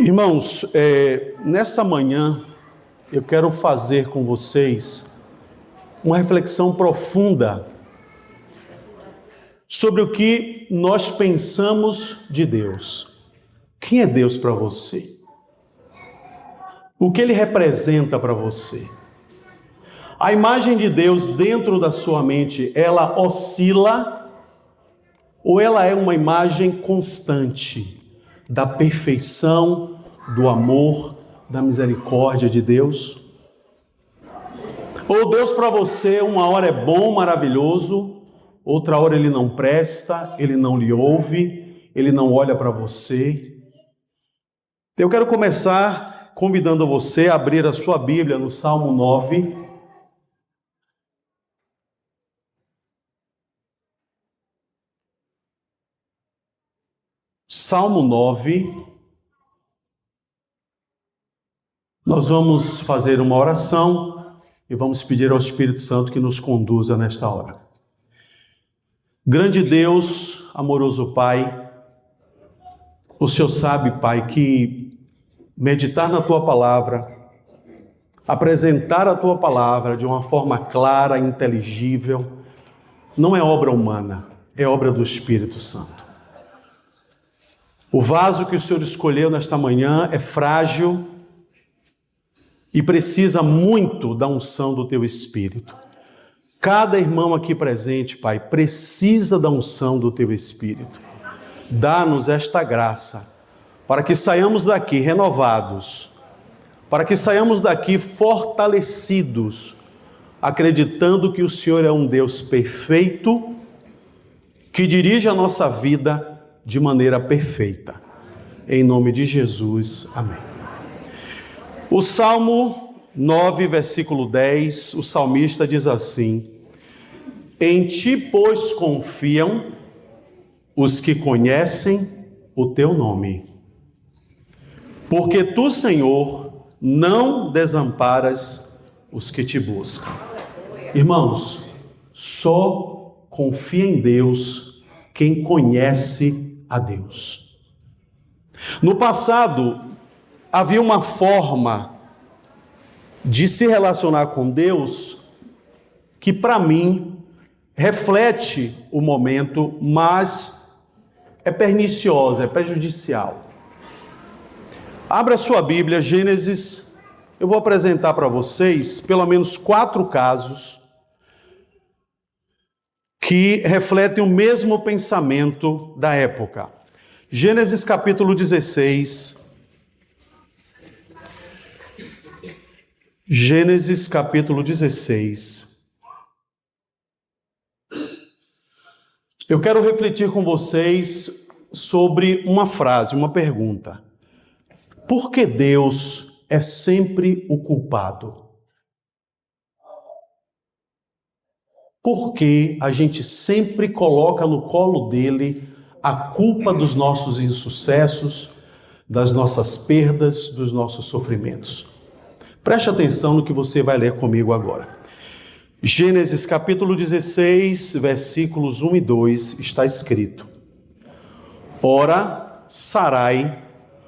Irmãos, nessa manhã eu quero fazer com vocês uma reflexão profunda sobre o que nós pensamos de Deus. Quem é Deus para você? O que Ele representa para você? A imagem de Deus dentro da sua mente, ela oscila ou ela é uma imagem constante da perfeição, do amor, da misericórdia de Deus? Ou Deus para você uma hora é bom, maravilhoso, outra hora Ele não presta, Ele não lhe ouve, Ele não olha para você? Eu quero começar convidando você a abrir a sua Bíblia no Salmo 9. Salmo 9, nós vamos fazer uma oração e vamos pedir ao Espírito Santo que nos conduza nesta hora. Grande Deus, amoroso Pai, o Senhor sabe, Pai, que meditar na Tua Palavra, apresentar a Tua Palavra de uma forma clara, inteligível, não é obra humana, é obra do Espírito Santo. O vaso que o Senhor escolheu nesta manhã é frágil e precisa muito da unção do Teu Espírito. Cada irmão aqui presente, Pai, precisa da unção do Teu Espírito. Dá-nos esta graça para que saiamos daqui renovados, para que saiamos daqui fortalecidos, acreditando que o Senhor é um Deus perfeito, que dirige a nossa vida de maneira perfeita. Em nome de Jesus, amém. O Salmo 9, versículo 10, o salmista diz assim: Em Ti, pois, confiam os que conhecem o Teu nome. Porque Tu, Senhor, não desamparas os que Te buscam. Irmãos, só confia em Deus quem conhece a Deus. No passado, havia uma forma de se relacionar com Deus que, para mim, reflete o momento, mas é perniciosa, é prejudicial. Abra a sua Bíblia, Gênesis. Eu vou apresentar para vocês pelo menos 4 casos que refletem o mesmo pensamento da época. Gênesis capítulo 16. Gênesis capítulo 16. Eu quero refletir com vocês sobre uma frase, uma pergunta. Por que Deus é sempre o culpado? Por que a gente sempre coloca no colo dele a culpa dos nossos insucessos, das nossas perdas, dos nossos sofrimentos? Preste atenção no que você vai ler comigo agora. Gênesis capítulo 16, versículos 1 e 2, está escrito: Ora, Sarai,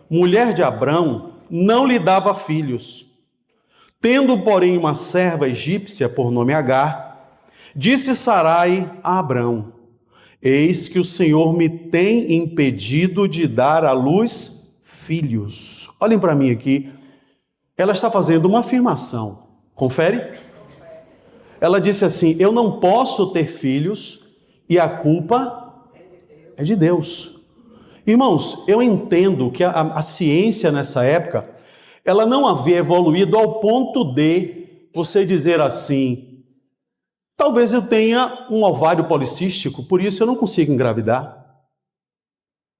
mulher de Abrão, não lhe dava filhos. Tendo, porém, uma serva egípcia por nome Agar, disse Sarai a Abrão: Eis que o Senhor me tem impedido de dar à luz filhos. Olhem para mim aqui. Ela está fazendo uma afirmação. Confere? Ela disse assim: eu não posso ter filhos e a culpa é de Deus. Irmãos, eu entendo que a ciência nessa época, ela não havia evoluído ao ponto de você dizer assim: talvez eu tenha um ovário policístico, por isso eu não consigo engravidar.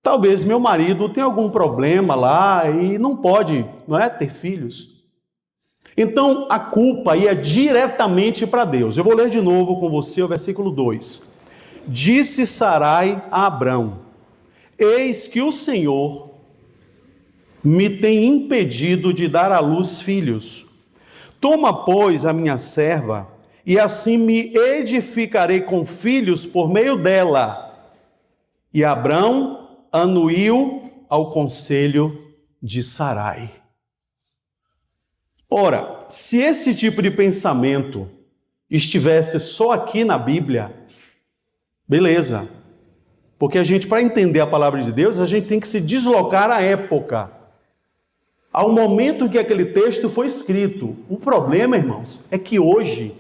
Talvez meu marido tenha algum problema lá e não pode, ter filhos. Então, a culpa ia diretamente para Deus. Eu vou ler de novo com você o versículo 2. Disse Sarai a Abrão: Eis que o Senhor me tem impedido de dar à luz filhos. Toma, pois, a minha serva, e assim me edificarei com filhos por meio dela. E Abrão anuiu ao conselho de Sarai. Ora, se esse tipo de pensamento estivesse só aqui na Bíblia, beleza. Porque a gente, para entender a palavra de Deus, a gente tem que se deslocar à época, ao momento em que aquele texto foi escrito. O problema, irmãos, é que hoje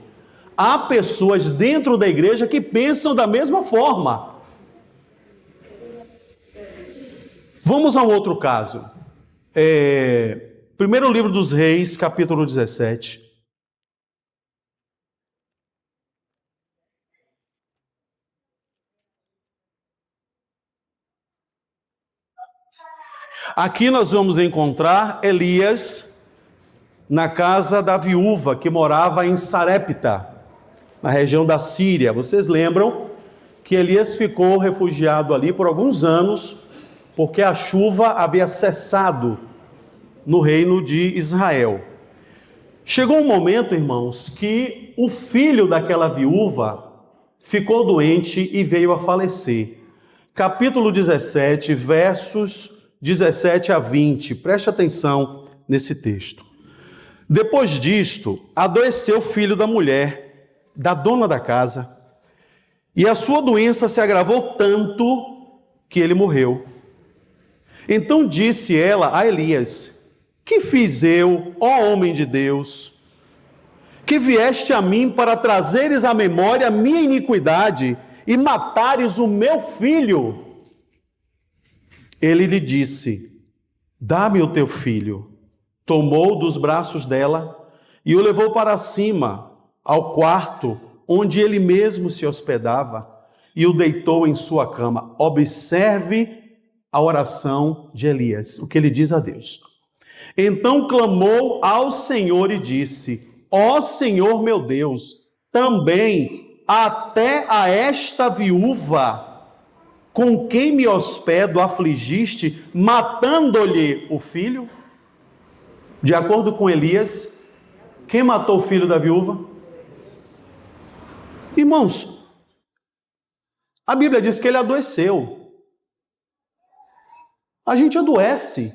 há pessoas dentro da igreja que pensam da mesma forma. Vamos a um outro caso. Primeiro livro dos Reis, capítulo 17. Aqui nós vamos encontrar Elias na casa da viúva que morava em Sarepta, na região da Síria. Vocês lembram que Elias ficou refugiado ali por alguns anos, porque a chuva havia cessado no reino de Israel. Chegou um momento, irmãos, que o filho daquela viúva ficou doente e veio a falecer. Capítulo 17, versos 17 a 20, preste atenção nesse texto. Depois disto, adoeceu o filho da mulher, da dona da casa, e a sua doença se agravou tanto que ele morreu. Então disse ela a Elias: que fiz eu, ó homem de Deus, que vieste a mim para trazeres à memória a minha iniquidade e matares o meu filho? Ele lhe disse: dá-me o teu filho. Tomou dos braços dela e o levou para cima, ao quarto onde ele mesmo se hospedava, e o deitou em sua cama. Observe a oração de Elias, o que ele diz a Deus. Então clamou ao Senhor e disse: ó Senhor meu Deus, também até a esta viúva com quem me hospedo afligiste, matando-lhe o filho? De acordo com Elias, quem matou o filho da viúva? Irmãos, a Bíblia diz que ele adoeceu. A gente adoece.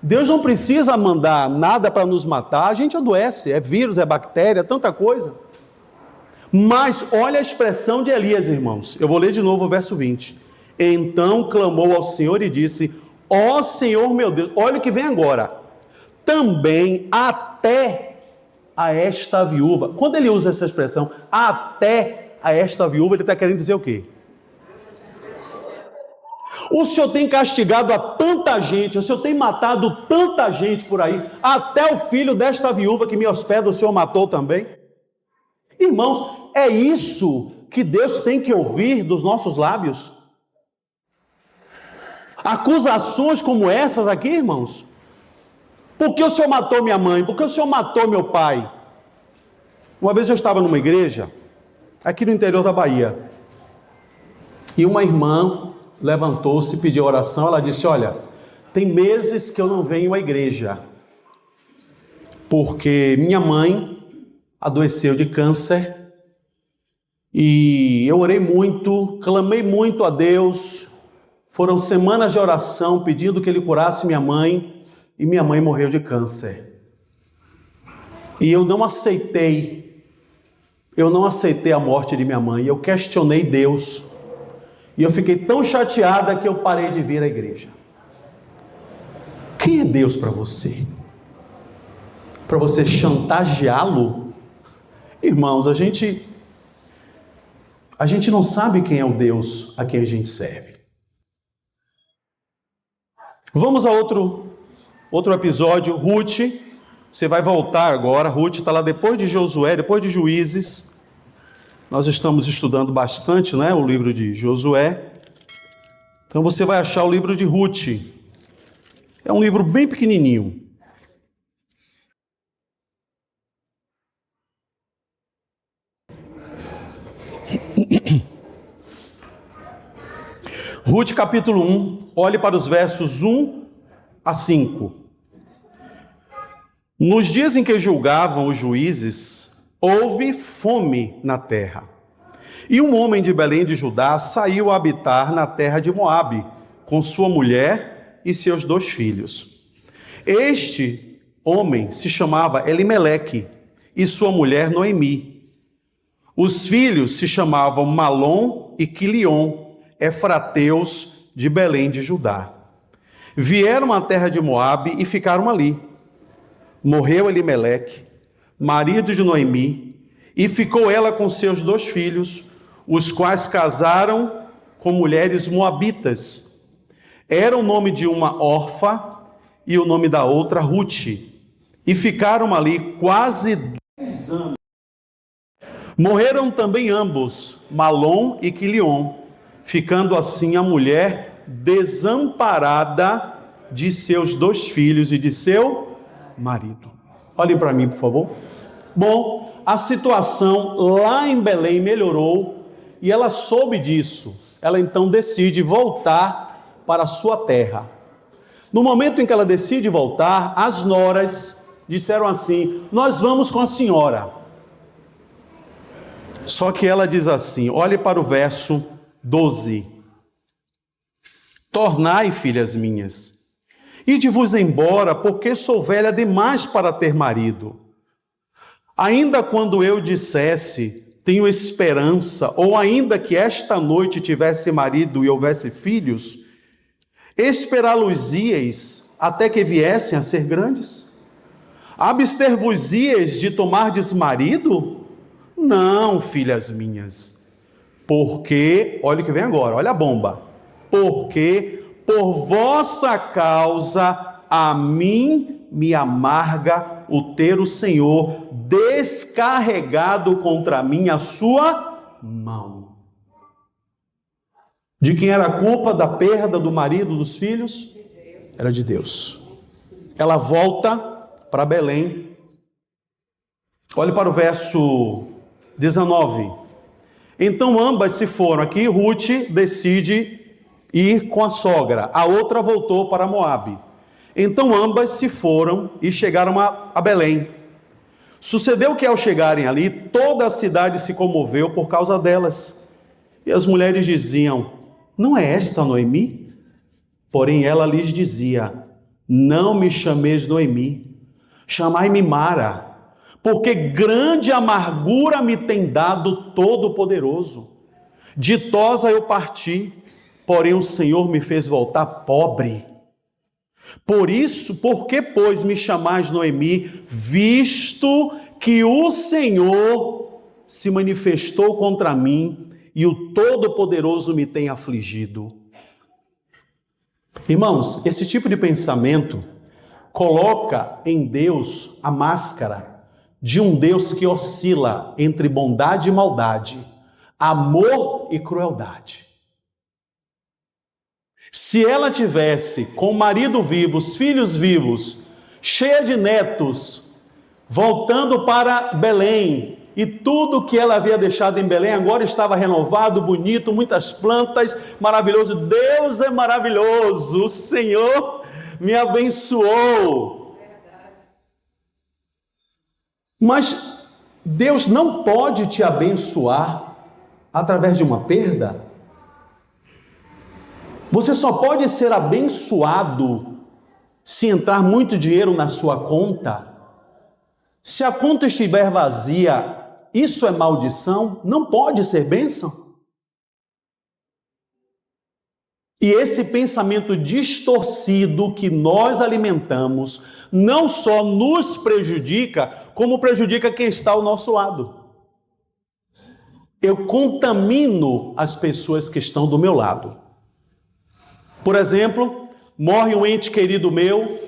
Deus não precisa mandar nada para nos matar, a gente adoece. É vírus, é bactéria, tanta coisa. Mas olha a expressão de Elias, irmãos. Eu vou ler de novo o verso 20. Então clamou ao Senhor e disse: ó Senhor meu Deus, olha o que vem agora. Também até a esta viúva. Quando ele usa essa expressão, até a esta viúva, ele está querendo dizer o quê? O Senhor tem castigado a tanta gente, o Senhor tem matado tanta gente por aí, até o filho desta viúva que me hospeda, o Senhor matou também? Irmãos, é isso que Deus tem que ouvir dos nossos lábios? Acusações como essas aqui, irmãos? Por que o Senhor matou minha mãe? Por que o Senhor matou meu pai? Uma vez eu estava numa igreja, aqui no interior da Bahia, e uma irmã levantou-se e pediu oração. Ela disse: olha, tem meses que eu não venho à igreja, porque minha mãe adoeceu de câncer, e eu orei muito, clamei muito a Deus, foram semanas de oração pedindo que Ele curasse minha mãe, e minha mãe morreu de câncer. E eu não aceitei a morte de minha mãe, eu questionei Deus, e eu fiquei tão chateada que eu parei de vir à igreja. Quem é Deus para você? Para você chantageá-lo? Irmãos, a gente não sabe quem é o Deus a quem a gente serve. Vamos a outro episódio, Ruth. Você vai voltar agora. Ruth está lá depois de Josué, depois de Juízes. Nós estamos estudando bastante, né, o livro de Josué. Então você vai achar o livro de Ruth. É um livro bem pequenininho. Ruth capítulo 1, olhe para os versos 1 a 5. Nos dias em que julgavam os juízes, houve fome na terra. E um homem de Belém de Judá saiu a habitar na terra de Moabe, com sua mulher e seus 2 filhos. Este homem se chamava Elimeleque e sua mulher Noemi. Os filhos se chamavam Malom e Quilion, efrateus de Belém de Judá. Vieram à terra de Moabe e ficaram ali. Morreu Elimeleque, marido de Noemi, e ficou ela com seus 2 filhos, os quais casaram com mulheres moabitas. Era o nome de uma Orfa e o nome da outra Ruth. E ficaram ali quase 10 anos. Morreram também ambos, Malom e Quilion, ficando assim a mulher desamparada de seus 2 filhos e de seu marido. Olhem para mim, por favor. Bom, a situação lá em Belém melhorou e ela soube disso. Ela então decide voltar para a sua terra. No momento em que ela decide voltar, as noras disseram assim: nós vamos com a senhora. Só que ela diz assim, olhe para o verso 12. Tornai, filhas minhas, ide-vos embora, porque sou velha demais para ter marido. Ainda quando eu dissesse, tenho esperança, ou ainda que esta noite tivesse marido e houvesse filhos, esperá-los-íeis até que viessem a ser grandes? Abster-vos-íeis de tomardes marido? Não, filhas minhas, porque, olha o que vem agora, olha a bomba, porque por vossa causa a mim me amarga o ter o Senhor descarregado contra mim a sua mão. De quem era a culpa da perda do marido, dos filhos? Era de Deus. Ela volta para Belém. Olhe para o verso 19. Então ambas se foram. Aqui Ruth decide ir com a sogra. A outra voltou para Moabe. Então ambas se foram e chegaram a Belém. Sucedeu que ao chegarem ali, toda a cidade se comoveu por causa delas. E as mulheres diziam: não é esta Noemi? Porém ela lhes dizia: não me chameis Noemi, chamai-me Mara, porque grande amargura me tem dado Todo-Poderoso. Ditosa eu parti, porém o Senhor me fez voltar pobre. Porque, pois, me chamais Noemi, visto que o Senhor se manifestou contra mim e o Todo-Poderoso me tem afligido. Irmãos, esse tipo de pensamento coloca em Deus a máscara de um Deus que oscila entre bondade e maldade, amor e crueldade. Se ela tivesse com o marido vivo, os filhos vivos, cheia de netos, voltando para Belém, e tudo que ela havia deixado em Belém agora estava renovado, bonito, muitas plantas, maravilhoso. Deus é maravilhoso, o Senhor me abençoou. Mas Deus não pode te abençoar através de uma perda. Você só pode ser abençoado se entrar muito dinheiro na sua conta. Se a conta estiver vazia, isso é maldição? Não pode ser bênção? E esse pensamento distorcido que nós alimentamos, não só nos prejudica, como prejudica quem está ao nosso lado. Eu contamino as pessoas que estão do meu lado. Por exemplo, morre um ente querido meu,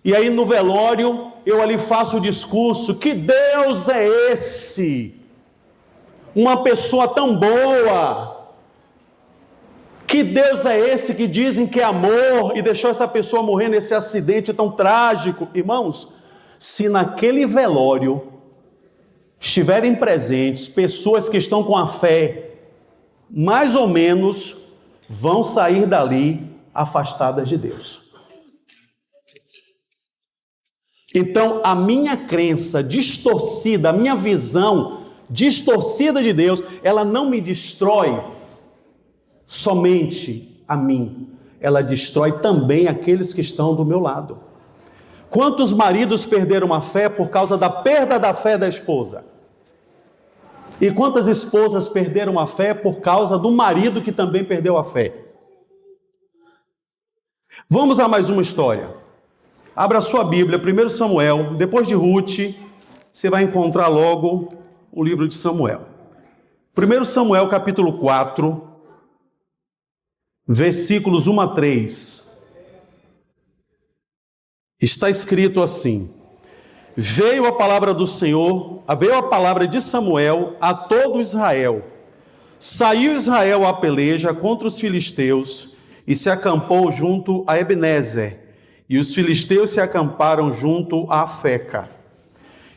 e aí no velório eu ali faço o discurso: que Deus é esse? Uma pessoa tão boa. Que Deus é esse que dizem que é amor e deixou essa pessoa morrer nesse acidente tão trágico? Irmãos, se naquele velório estiverem presentes pessoas que estão com a fé mais ou menos, vão sair dali afastadas de Deus. Então, a minha crença distorcida, a minha visão distorcida de Deus, ela não me destrói somente a mim, ela destrói também aqueles que estão do meu lado. Quantos maridos perderam a fé por causa da perda da fé da esposa? E quantas esposas perderam a fé por causa do marido que também perdeu a fé? Vamos a mais uma história. Abra sua Bíblia, 1 Samuel, depois de Ruth, você vai encontrar logo o livro de Samuel. 1 Samuel capítulo 4, versículos 1 a 3. Está escrito assim: veio a palavra do Senhor, veio a palavra de Samuel a todo Israel. Saiu Israel à peleja contra os filisteus e se acampou junto a Ebenezer, e os filisteus se acamparam junto a Afeca.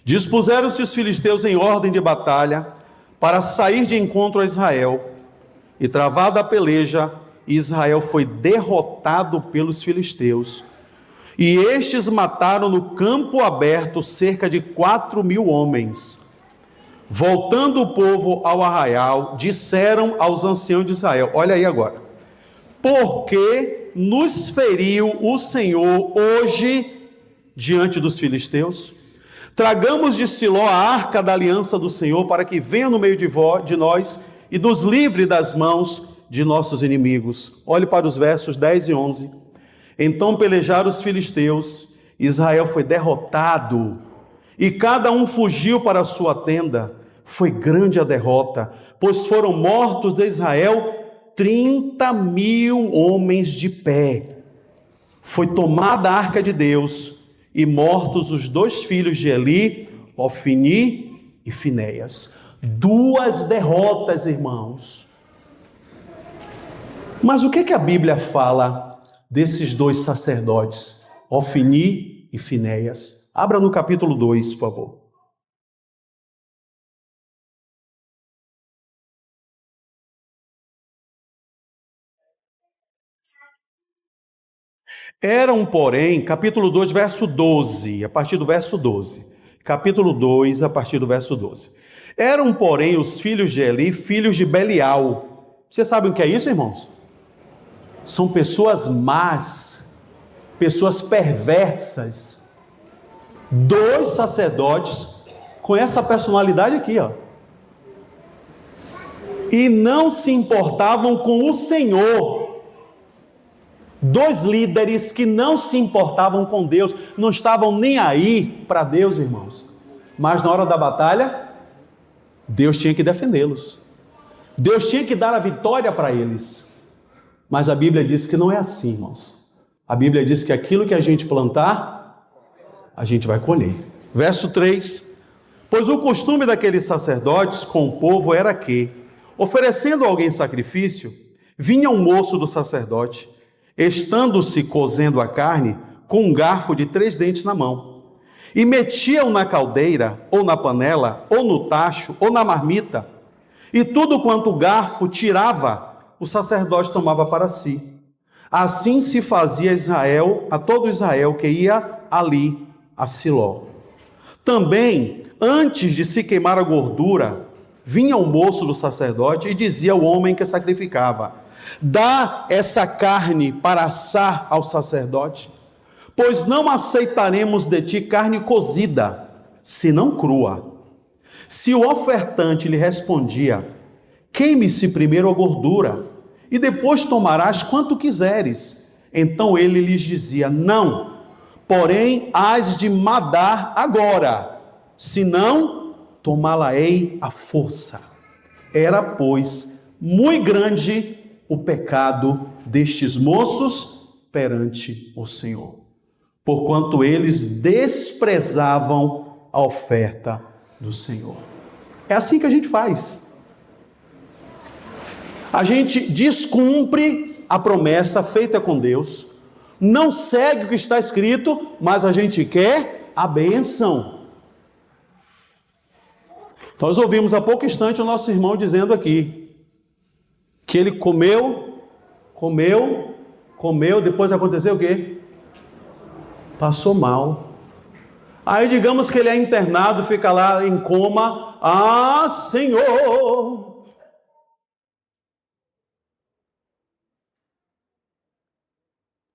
Dispuseram-se os filisteus em ordem de batalha para sair de encontro a Israel, e travada a peleja, Israel foi derrotado pelos filisteus, e estes mataram no campo aberto cerca de 4.000 homens. Voltando o povo ao arraial, disseram aos anciãos de Israel, olha aí agora, por que nos feriu o Senhor hoje diante dos filisteus? Tragamos de Siló a arca da aliança do Senhor, para que venha no meio de nós e nos livre das mãos de nossos inimigos. Olhe para os versos 10 e 11. Então pelejaram os filisteus, Israel foi derrotado, e cada um fugiu para a sua tenda. Foi grande a derrota, pois foram mortos de Israel 30.000 homens de pé. Foi tomada a arca de Deus, e mortos os 2 filhos de Eli, Ofni e Finéias. 2 derrotas, irmãos. Mas o que a Bíblia fala desses 2 sacerdotes, Ofni e Finéias? Abra no capítulo 2, por favor. Eram, porém, capítulo 2, verso 12, a partir do verso 12. Capítulo 2, a partir do verso 12. Eram, porém, os filhos de Eli, filhos de Belial. Vocês sabem o que é isso, irmãos? São pessoas más, pessoas perversas. 2 sacerdotes com essa personalidade aqui, ó. E não se importavam com o Senhor. 2 líderes que não se importavam com Deus, não estavam nem aí para Deus, irmãos. Mas na hora da batalha, Deus tinha que defendê-los. Deus tinha que dar a vitória para eles. Mas a Bíblia diz que não é assim, irmãos. A Bíblia diz que aquilo que a gente plantar, a gente vai colher. Verso 3. Pois o costume daqueles sacerdotes com o povo era que, oferecendo a alguém sacrifício, vinha um moço do sacerdote, estando-se cozendo a carne, com um garfo de 3 dentes na mão, e metia-o na caldeira, ou na panela, ou no tacho, ou na marmita, e tudo quanto o garfo tirava, o sacerdote tomava para si. Assim se fazia Israel, a todo Israel que ia ali a Siló. Também, antes de se queimar a gordura, vinha o moço do sacerdote e dizia ao homem que sacrificava: dá essa carne para assar ao sacerdote, pois não aceitaremos de ti carne cozida, senão crua. Se o ofertante lhe respondia: queime-se primeiro a gordura, e depois tomarás quanto quiseres, então ele lhes dizia: não, porém hás de madar agora, senão tomá-la-ei à força. Era, pois, muito grande o pecado destes moços perante o Senhor, porquanto eles desprezavam a oferta do Senhor. É assim que a gente faz. A gente descumpre a promessa feita com Deus, não segue o que está escrito, mas a gente quer a bênção. Nós ouvimos há pouco instante o nosso irmão dizendo aqui, que ele comeu, depois aconteceu o quê? Passou mal. Aí digamos que ele é internado, fica lá em coma. Ah, Senhor!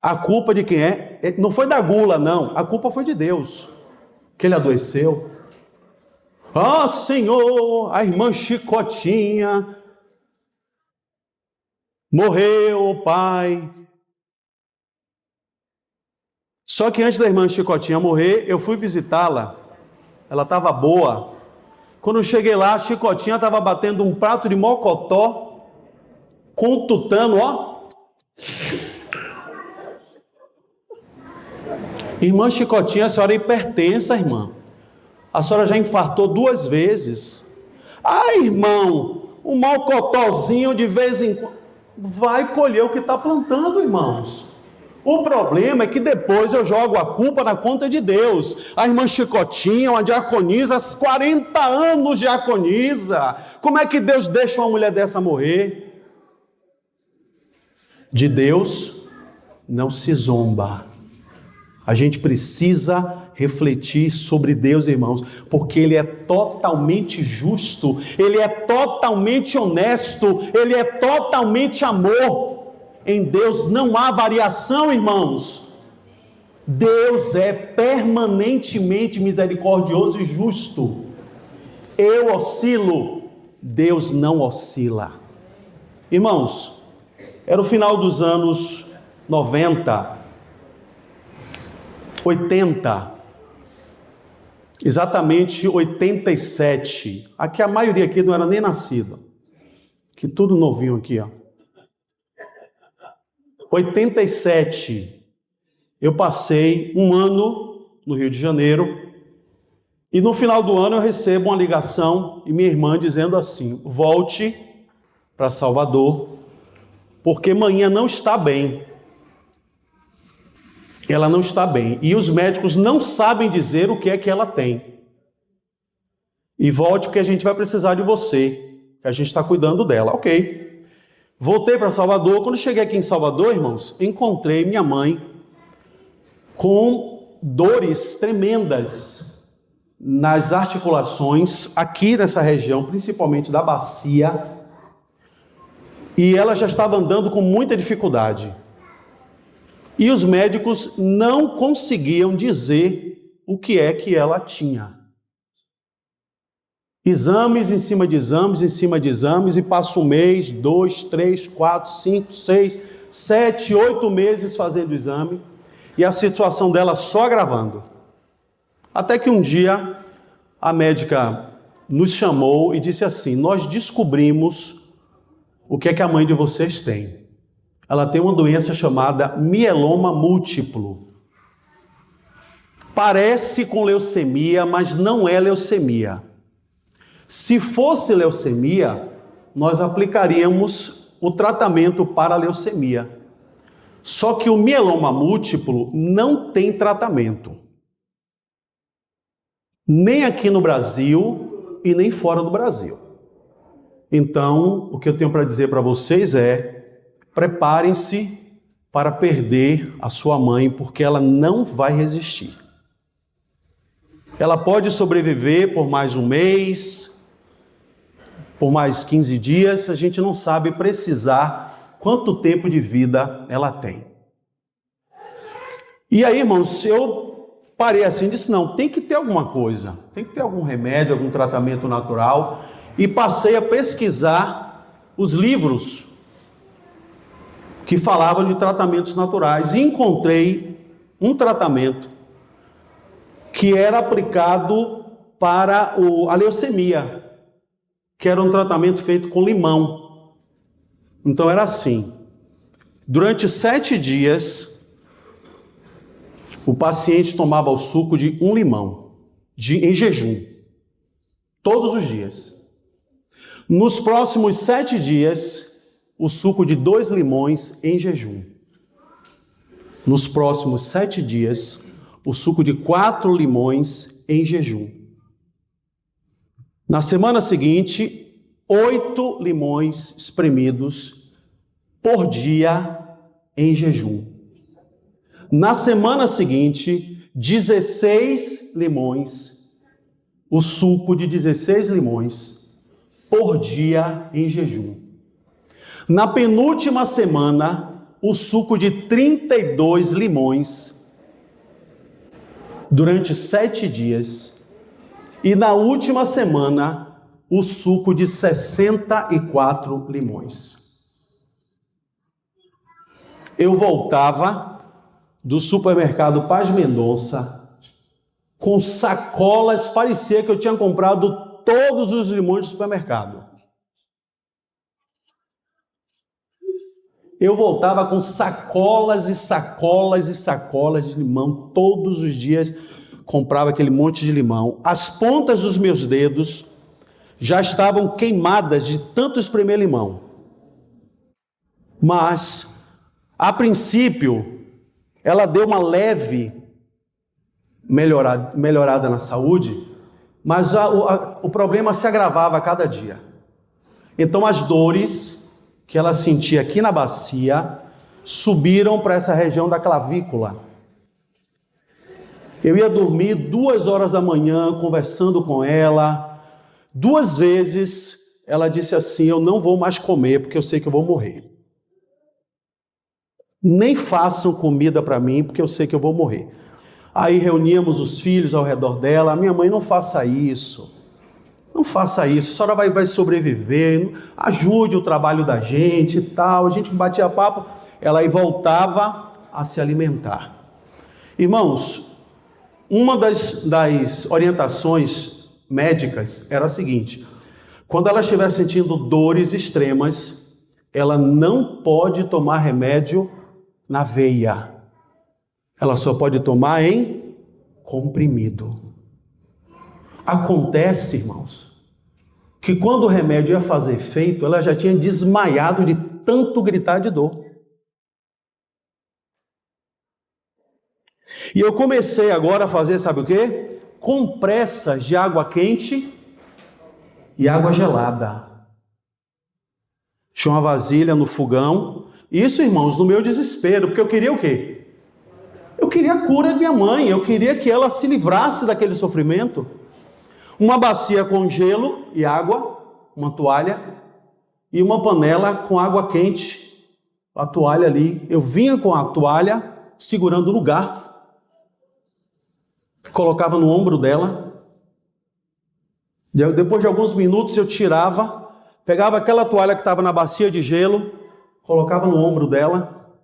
A culpa de quem é? Não foi da gula, não. A culpa foi de Deus, que ele adoeceu. Ah, Senhor, a irmã Chicotinha morreu, pai. Só que antes da irmã Chicotinha morrer, eu fui visitá-la. Ela estava boa. Quando eu cheguei lá, a Chicotinha estava batendo um prato de mocotó com o tutano, ó. Irmã Chicotinha, a senhora é hipertensa, irmã. A senhora já infartou 2 vezes. Ah, irmão, um mocotózinho de vez em quando. Vai colher o que está plantando, irmãos. O problema é que depois eu jogo a culpa na conta de Deus. A irmã Chicotinha, uma diaconisa, 40 anos diaconisa. Como é que Deus deixa uma mulher dessa morrer? De Deus não se zomba. A gente precisa refletir sobre Deus, irmãos, porque Ele é totalmente justo, Ele é totalmente honesto, Ele é totalmente amor. Em Deus não há variação, irmãos. Deus é permanentemente misericordioso e justo. Eu oscilo, Deus não oscila. Irmãos, era o final dos anos 90, 80, exatamente 87. Aqui a maioria aqui não era nem nascida. Que tudo novinho aqui, ó. 87, eu passei um ano no Rio de Janeiro e no final do ano eu recebo uma ligação e minha irmã dizendo assim: volte para Salvador, porque manhã não está bem. Ela não está bem e os médicos não sabem dizer o que é que ela tem. E volte porque a gente vai precisar de você, que a gente está cuidando dela. Ok. Voltei para Salvador. Quando cheguei aqui em Salvador, irmãos, encontrei minha mãe com dores tremendas nas articulações, aqui nessa região, principalmente da bacia, e ela já estava andando com muita dificuldade. E os médicos não conseguiam dizer o que é que ela tinha. Exames em cima de exames, em cima de exames, e passa 1 mês, 2, 3, 4, 5, 6, 7, 8 meses fazendo exame, e a situação dela só agravando. Até que um dia, a médica nos chamou e disse assim: nós descobrimos o que é que a mãe de vocês tem. Ela tem uma doença chamada mieloma múltiplo. Parece com leucemia, mas não é leucemia. Se fosse leucemia, nós aplicaríamos o tratamento para a leucemia. Só que o mieloma múltiplo não tem tratamento. Nem aqui no Brasil e nem fora do Brasil. Então, o que eu tenho para dizer para vocês é: preparem-se para perder a sua mãe, porque ela não vai resistir. Ela pode sobreviver por mais 1 mês, por mais 15 dias, a gente não sabe precisar quanto tempo de vida ela tem. E aí, irmãos, eu parei assim e disse: não, tem que ter alguma coisa, tem que ter algum remédio, algum tratamento natural, e passei a pesquisar os livros que falavam de tratamentos naturais, e encontrei um tratamento que era aplicado para a leucemia, que era um tratamento feito com limão. Então era assim: durante 7 dias, o paciente tomava o suco de 1 limão, em jejum, todos os dias. Nos próximos 7 dias, o suco de 2 limões em jejum. Nos próximos 7 dias, o suco de 4 limões em jejum. Na semana seguinte, 8 limões espremidos por dia em jejum. Na semana seguinte, 16 limões, o suco de 16 limões por dia em jejum. Na penúltima semana, o suco de 32 limões durante 7 dias. E na última semana, o suco de 64 limões. Eu voltava do supermercado Paz Mendonça com sacolas, parecia que eu tinha comprado todos os limões do supermercado. Eu voltava com sacolas e sacolas e sacolas de limão, todos os dias comprava aquele monte de limão. As pontas dos meus dedos já estavam queimadas de tanto espremer limão. Mas, a princípio, ela deu uma leve melhorada na saúde, mas o problema se agravava a cada dia. Então as dores que ela sentia aqui na bacia subiram para essa região da clavícula. Eu ia dormir 2 horas da manhã conversando com ela. 2 vezes ela disse assim: eu não vou mais comer porque eu sei que eu vou morrer. Nem façam comida para mim porque eu sei que eu vou morrer. Aí reuníamos os filhos ao redor dela. Minha mãe, não faça isso. Não faça isso, a senhora vai sobreviver, ajude o trabalho da gente e tal. A gente batia papo, ela aí voltava a se alimentar. Irmãos, uma das orientações médicas era a seguinte: quando ela estiver sentindo dores extremas, ela não pode tomar remédio na veia. Ela só pode tomar em comprimido. Acontece, irmãos, que quando o remédio ia fazer efeito, ela já tinha desmaiado de tanto gritar de dor. E eu comecei agora a fazer, sabe o quê? Compressas de água quente e água gelada. Tinha uma vasilha no fogão. Isso, irmãos, no meu desespero, porque eu queria o quê? Eu queria a cura de minha mãe, eu queria que ela se livrasse daquele sofrimento. Uma bacia com gelo e água, uma toalha, e uma panela com água quente, a toalha ali. Eu vinha com a toalha segurando no garfo, colocava no ombro dela. Depois de alguns minutos eu tirava, pegava aquela toalha que estava na bacia de gelo, colocava no ombro dela.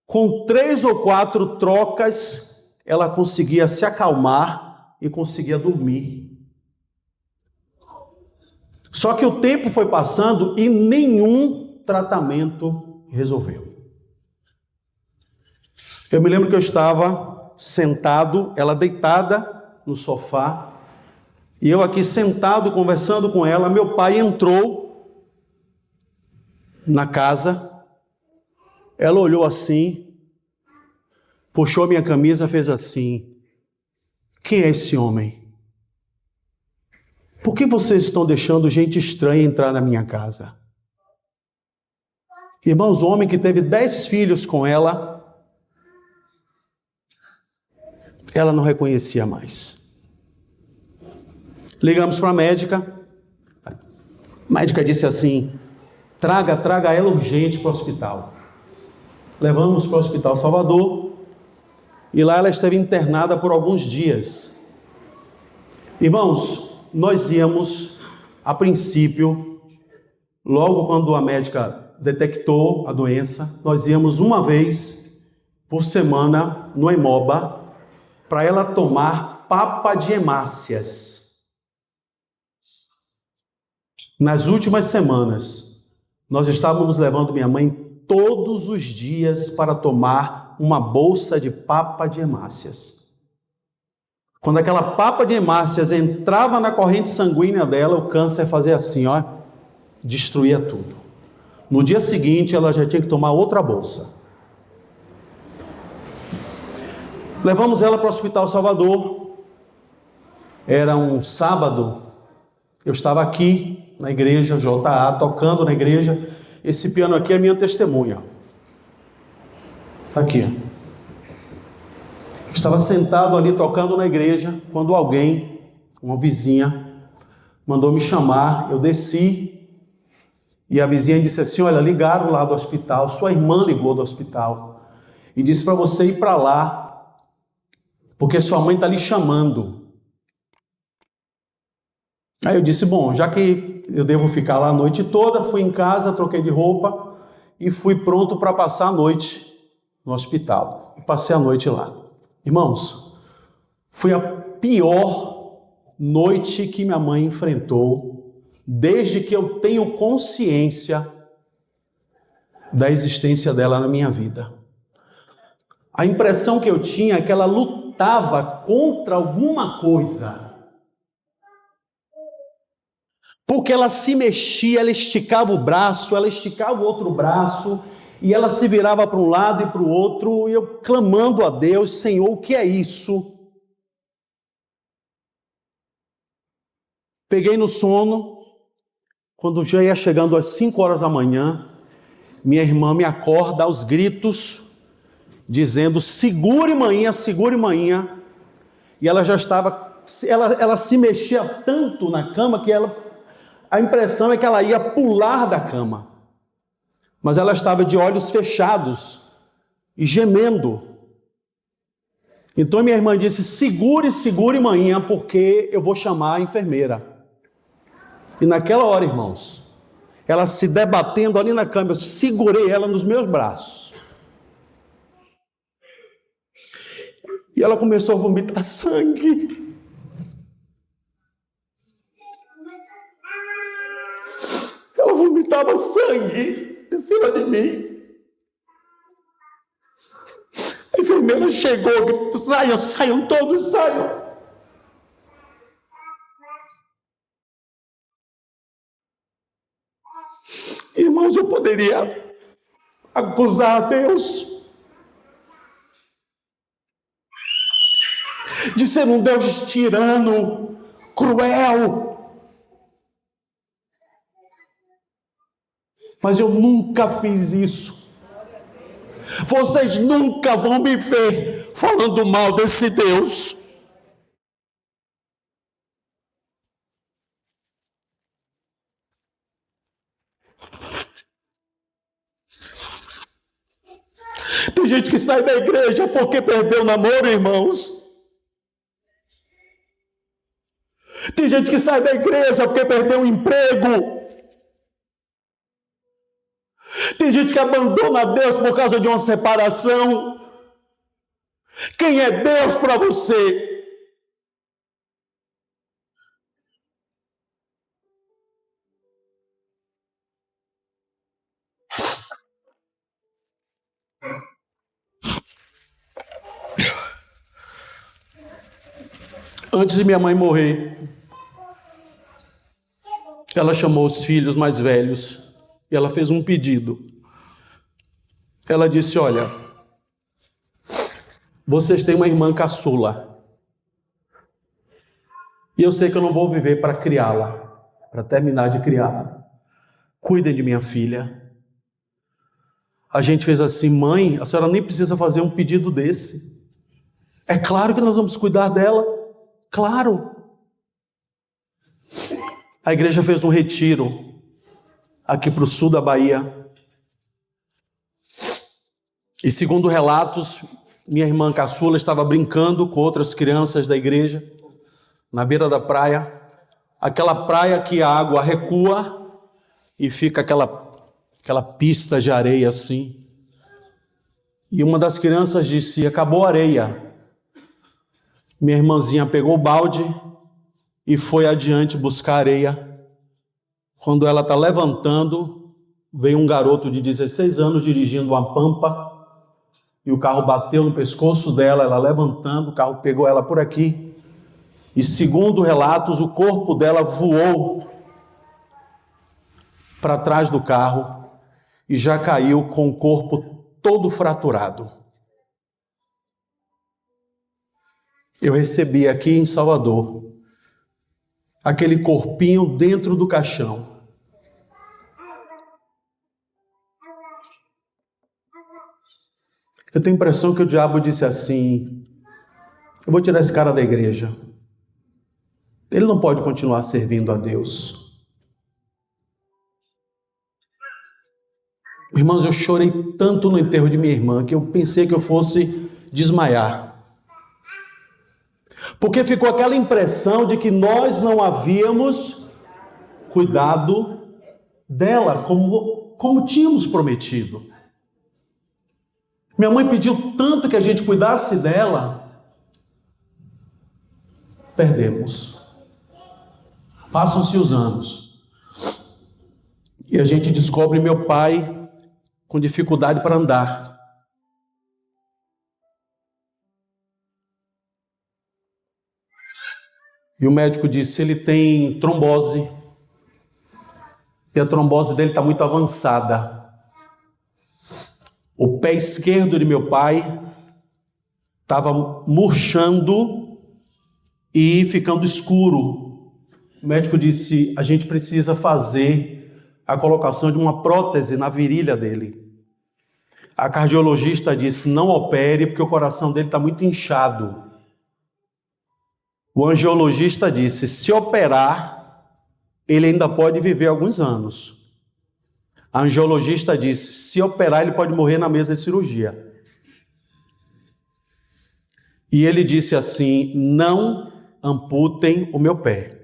Com 3 ou 4 trocas, ela conseguia se acalmar e conseguia dormir. Só que o tempo foi passando e nenhum tratamento resolveu. Eu me lembro que eu estava sentado, ela deitada no sofá, e eu aqui sentado conversando com ela. Meu pai entrou na casa, ela olhou assim, puxou minha camisa, fez assim: quem é esse homem? Por que vocês estão deixando gente estranha entrar na minha casa? Irmãos, o homem que teve 10 filhos com ela, ela não reconhecia mais. Ligamos para a médica. A médica disse assim: traga ela urgente para o hospital. Levamos para o Hospital Salvador e lá ela esteve internada por alguns dias. Irmãos, nós íamos, a princípio, logo quando a médica detectou a doença, nós íamos uma vez por semana no Hemoba para ela tomar papa de hemácias. Nas últimas semanas, nós estávamos levando minha mãe todos os dias para tomar uma bolsa de papa de hemácias. Quando aquela papa de hemácias entrava na corrente sanguínea dela, o câncer fazia assim, ó, destruía tudo. No dia seguinte, ela já tinha que tomar outra bolsa. Levamos ela para o Hospital Salvador. Era um sábado. Eu estava aqui na igreja, JA, tocando na igreja. Esse piano aqui é minha testemunha. Está aqui. Estava sentado ali tocando na igreja, quando alguém, uma vizinha, mandou me chamar. Eu desci E a vizinha disse assim: olha, ligaram lá do hospital, sua irmã ligou do hospital e disse para você ir para lá, porque sua mãe está lhe chamando. Aí eu disse: bom, já que eu devo ficar lá a noite toda, fui em casa, troquei de roupa e fui pronto para passar a noite no hospital. E passei a noite lá. Irmãos, foi a pior noite que minha mãe enfrentou desde que eu tenho consciência da existência dela na minha vida. A impressão que eu tinha é que ela lutava contra alguma coisa. Porque ela se mexia, ela esticava o braço, ela esticava o outro braço, e ela se virava para um lado e para o outro, e eu clamando a Deus: Senhor, o que é isso? Peguei no sono, quando já ia chegando às 5 horas da manhã, minha irmã me acorda aos gritos, dizendo: segure manhinha, e ela já estava, ela se mexia tanto na cama que a impressão é que ela ia pular da cama, mas ela estava de olhos fechados e gemendo. Então minha irmã disse: segure manhinha, porque eu vou chamar a enfermeira. E naquela hora, irmãos, ela se debatendo ali na cama, eu segurei ela nos meus braços. E ela começou a vomitar sangue. Ela vomitava sangue em cima de mim. A enfermeira chegou, gritou: saiam todos, saiam. Irmãos, eu poderia acusar a Deus de ser um Deus tirano, cruel, mas eu nunca fiz isso. Vocês nunca vão me ver falando mal desse Deus. Tem gente que sai da igreja porque perdeu o namoro, irmãos. Tem gente que sai da igreja porque perdeu o emprego. Tem gente que abandona Deus por causa de uma separação. Quem é Deus para você? Antes de minha mãe morrer, ela chamou os filhos mais velhos e ela fez um pedido. Ela disse: olha, vocês têm uma irmã caçula, e eu sei que eu não vou viver para criá-la, para terminar de criá-la. Cuidem de minha filha. A gente fez assim: mãe, a senhora nem precisa fazer um pedido desse. É claro que nós vamos cuidar dela. Claro. A igreja fez um retiro aqui para o sul da Bahia. E segundo relatos, minha irmã caçula estava brincando com outras crianças da igreja, na beira da praia. Aquela praia que a água recua e fica aquela pista de areia assim. E uma das crianças disse: acabou a areia. Minha irmãzinha pegou o balde e foi adiante buscar areia. Quando ela está levantando, veio um garoto de 16 anos dirigindo uma Pampa, e o carro bateu no pescoço dela, ela levantando, o carro pegou ela por aqui, e segundo relatos, o corpo dela voou para trás do carro e já caiu com o corpo todo fraturado. Eu recebi aqui em Salvador aquele corpinho dentro do caixão. Eu tenho a impressão que o diabo disse assim: eu vou tirar esse cara da igreja. Ele não pode continuar servindo a Deus. Irmãos, eu chorei tanto no enterro de minha irmã que eu pensei que eu fosse desmaiar. Porque ficou aquela impressão de que nós não havíamos cuidado dela como tínhamos prometido. Minha mãe pediu tanto que a gente cuidasse dela, perdemos. Passam-se os anos e a gente descobre meu pai com dificuldade para andar. E o médico disse: ele tem trombose. E a trombose dele está muito avançada. O pé esquerdo de meu pai estava murchando e ficando escuro. O médico disse: a gente precisa fazer a colocação de uma prótese na virilha dele. A cardiologista disse: não opere porque o coração dele está muito inchado. O angiologista disse: se operar, ele ainda pode viver alguns anos. A angiologista disse: se operar, ele pode morrer na mesa de cirurgia. E ele disse assim: não amputem o meu pé.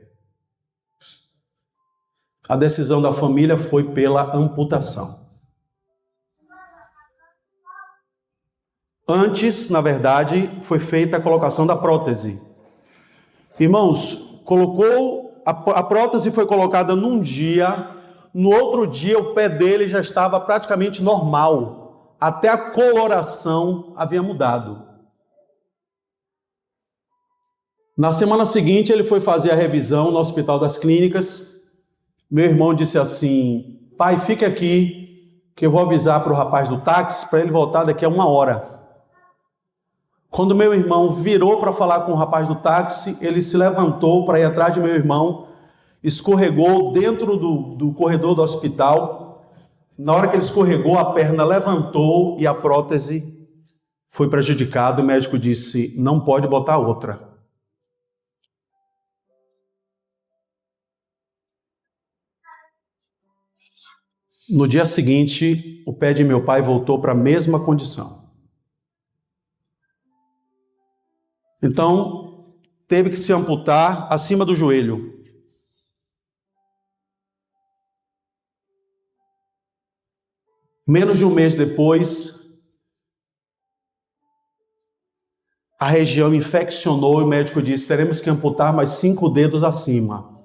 A decisão da família foi pela amputação. Antes, na verdade, foi feita a colocação da prótese. Irmãos, a prótese foi colocada num dia, no outro dia o pé dele já estava praticamente normal, até a coloração havia mudado. Na semana seguinte ele foi fazer a revisão no Hospital das Clínicas. Meu irmão disse assim: pai, fique aqui que eu vou avisar para o rapaz do táxi para ele voltar daqui a 1 hora. Quando meu irmão virou para falar com o rapaz do táxi, ele se levantou para ir atrás de meu irmão, escorregou dentro do corredor do hospital. Na hora que ele escorregou, a perna levantou e a prótese foi prejudicada. O médico disse: não pode botar outra. No dia seguinte, o pé de meu pai voltou para a mesma condição. Então, teve que se amputar acima do joelho. Menos de um mês depois, a região infeccionou e o médico disse: teremos que amputar mais 5 dedos acima.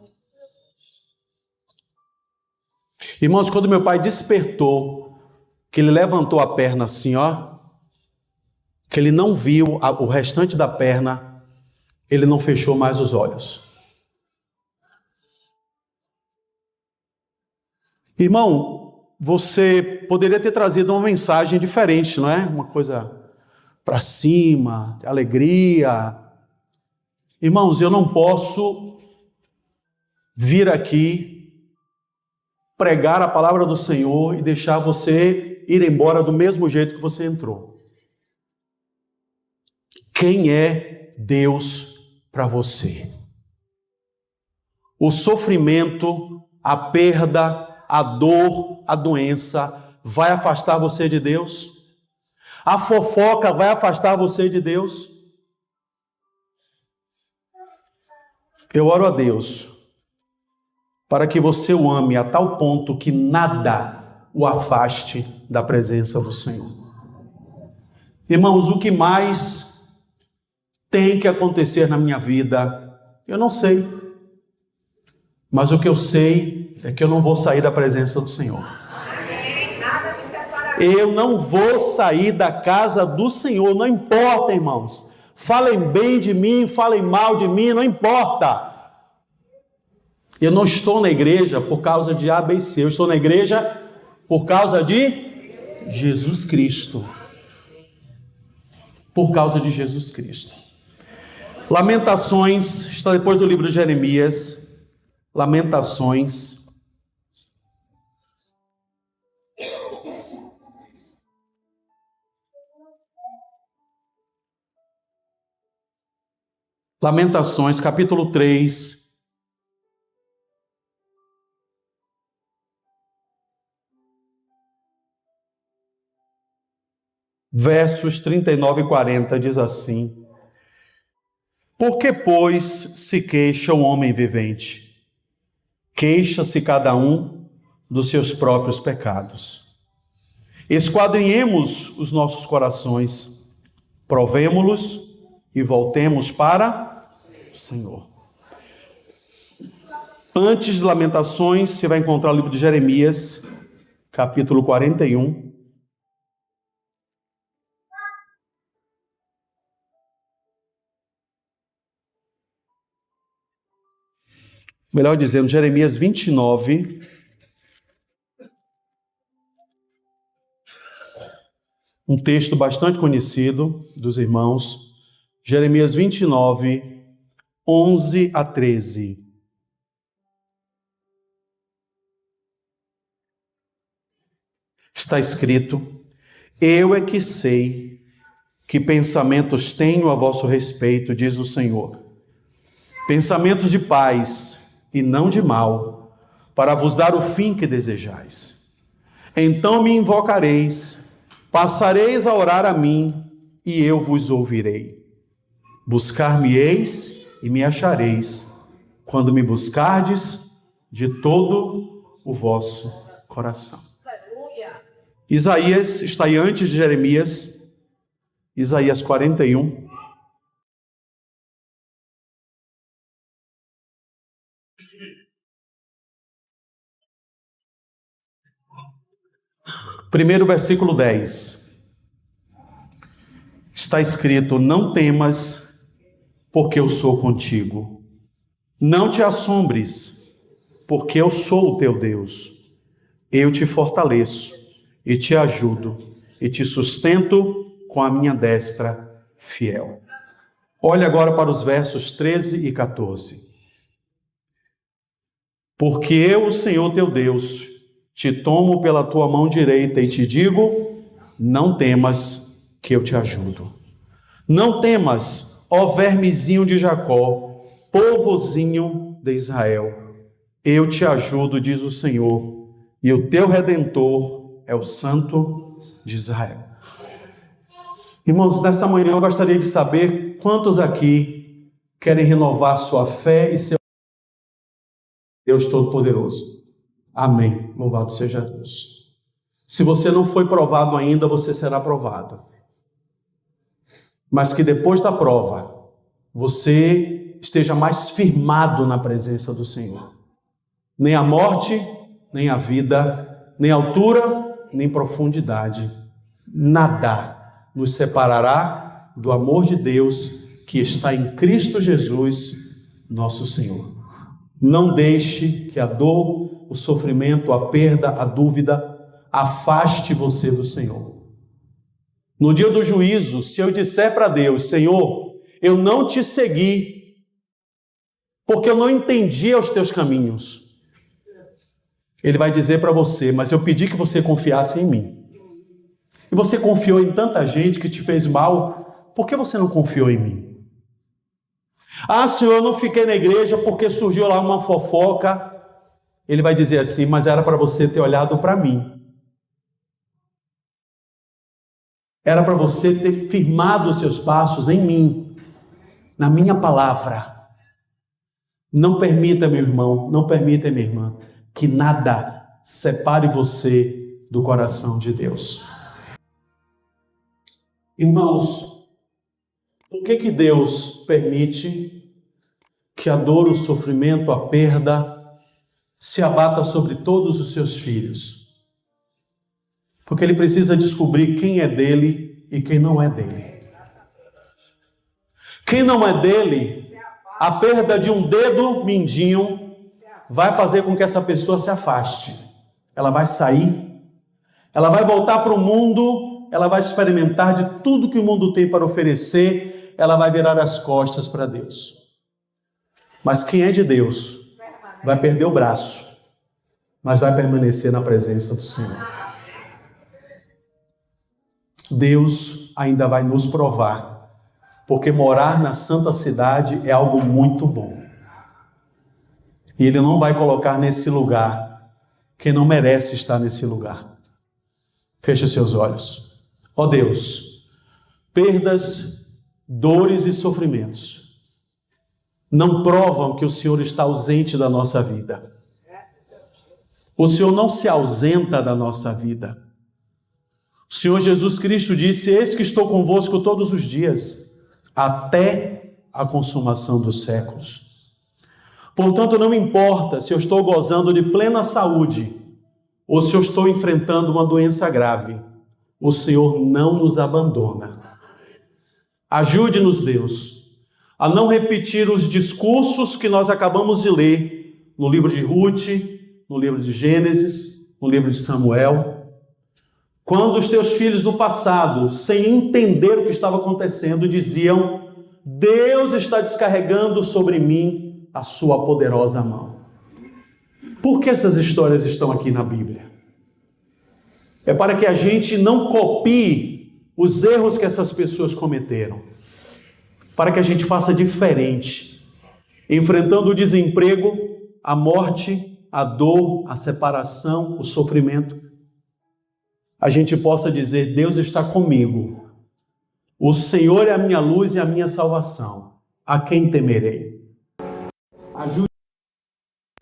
Irmãos, quando meu pai despertou, que ele levantou a perna assim, ó, que ele não viu o restante da perna, ele não fechou mais os olhos. Irmão, você poderia ter trazido uma mensagem diferente, não é? Uma coisa para cima, de alegria. Irmãos, eu não posso vir aqui pregar a palavra do Senhor e deixar você ir embora do mesmo jeito que você entrou. Quem é Deus para você? O sofrimento, a perda, a dor, a doença vai afastar você de Deus? A fofoca vai afastar você de Deus? Eu oro a Deus para que você o ame a tal ponto que nada o afaste da presença do Senhor. Irmãos, o que mais tem que acontecer na minha vida, eu não sei. Mas o que eu sei é que eu não vou sair da presença do Senhor. Eu não vou sair da casa do Senhor, não importa, irmãos. Falem bem de mim, falem mal de mim, não importa. Eu não estou na igreja por causa de A, B e C. Eu estou na igreja por causa de Jesus Cristo. Por causa de Jesus Cristo. Lamentações, está depois do livro de Jeremias. Lamentações. Lamentações, capítulo 3. versos 39 e 40, diz assim: Por que, pois, se queixa o homem vivente? Queixa-se cada um dos seus próprios pecados. Esquadrinhemos os nossos corações, provemo-los e voltemos para o Senhor. Antes de Lamentações, você vai encontrar o livro de Jeremias, capítulo 41. Melhor dizendo, Jeremias 29. Um texto bastante conhecido dos irmãos. Jeremias 29, 11 a 13. Está escrito: Eu é que sei que pensamentos tenho a vosso respeito, diz o Senhor. Pensamentos de paz e não de mal, para vos dar o fim que desejais. Então me invocareis, passareis a orar a mim, e eu vos ouvirei. Buscar-me-eis e me achareis, quando me buscardes de todo o vosso coração. Isaías está aí antes de Jeremias, Isaías 41. Primeiro versículo 10. Está escrito: Não temas, porque eu sou contigo. Não te assombres, porque eu sou o teu Deus. Eu te fortaleço e te ajudo e te sustento com a minha destra fiel. Olhe agora para os versos 13 e 14. Porque eu, o Senhor teu Deus, te tomo pela tua mão direita e te digo: não temas, que eu te ajudo. Não temas, ó vermezinho de Jacó, povozinho de Israel. Eu te ajudo, diz o Senhor, e o teu Redentor é o Santo de Israel. Irmãos, nessa manhã eu gostaria de saber quantos aqui querem renovar sua fé e seu Deus Todo-Poderoso. Amém. Louvado seja Deus. Se você não foi provado ainda, você será provado. Mas que depois da prova, você esteja mais firmado na presença do Senhor. Nem a morte, nem a vida, nem a altura, nem profundidade, nada nos separará do amor de Deus que está em Cristo Jesus, nosso Senhor. Não deixe que a dor, o sofrimento, a perda, a dúvida afaste você do Senhor. No dia do juízo, se eu disser para Deus: Senhor, eu não te segui, porque eu não entendi os teus caminhos, Ele vai dizer para você: mas eu pedi que você confiasse em mim. E você confiou em tanta gente que te fez mal, por que você não confiou em mim? Ah, Senhor, eu não fiquei na igreja porque surgiu lá uma fofoca. Ele vai dizer assim: mas era para você ter olhado para mim. Era para você ter firmado os seus passos em mim, na minha palavra. Não permita, meu irmão, não permita, minha irmã, que nada separe você do coração de Deus. Irmãos, por que Deus permite que a dor, o sofrimento, a perda se abata sobre todos os seus filhos? Porque Ele precisa descobrir quem é dele e quem não é dele. Quem não é dele, a perda de um dedo mindinho vai fazer com que essa pessoa se afaste. Ela vai sair, ela vai voltar para o mundo, ela vai experimentar de tudo que o mundo tem para oferecer, ela vai virar as costas para Deus. Mas quem é de Deus vai perder o braço, mas vai permanecer na presença do Senhor. Deus ainda vai nos provar, porque morar na santa cidade é algo muito bom. E Ele não vai colocar nesse lugar quem não merece estar nesse lugar. Feche seus olhos. Ó Deus, perdas, dores e sofrimentos não provam que o Senhor está ausente da nossa vida. O Senhor não se ausenta da nossa vida. O Senhor Jesus Cristo disse: eis que estou convosco todos os dias, até a consumação dos séculos. Portanto, não importa se eu estou gozando de plena saúde ou se eu estou enfrentando uma doença grave, o Senhor não nos abandona. Ajude-nos, Deus, a não repetir os discursos que nós acabamos de ler no livro de Ruth, no livro de Gênesis, no livro de Samuel, quando os teus filhos do passado, sem entender o que estava acontecendo, diziam: Deus está descarregando sobre mim a sua poderosa mão. Por que essas histórias estão aqui na Bíblia? É para que a gente não copie os erros que essas pessoas cometeram, para que a gente faça diferente, enfrentando o desemprego, a morte, a dor, a separação, o sofrimento. A gente possa dizer: Deus está comigo, o Senhor é a minha luz e a minha salvação, a quem temerei? Ajude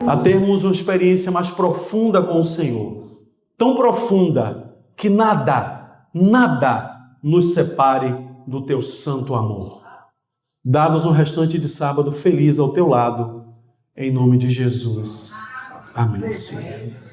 a termos uma experiência mais profunda com o Senhor, tão profunda que nada nos separe do teu santo amor. Dá-nos um restante de sábado feliz ao teu lado, em nome de Jesus. Amém, Senhor.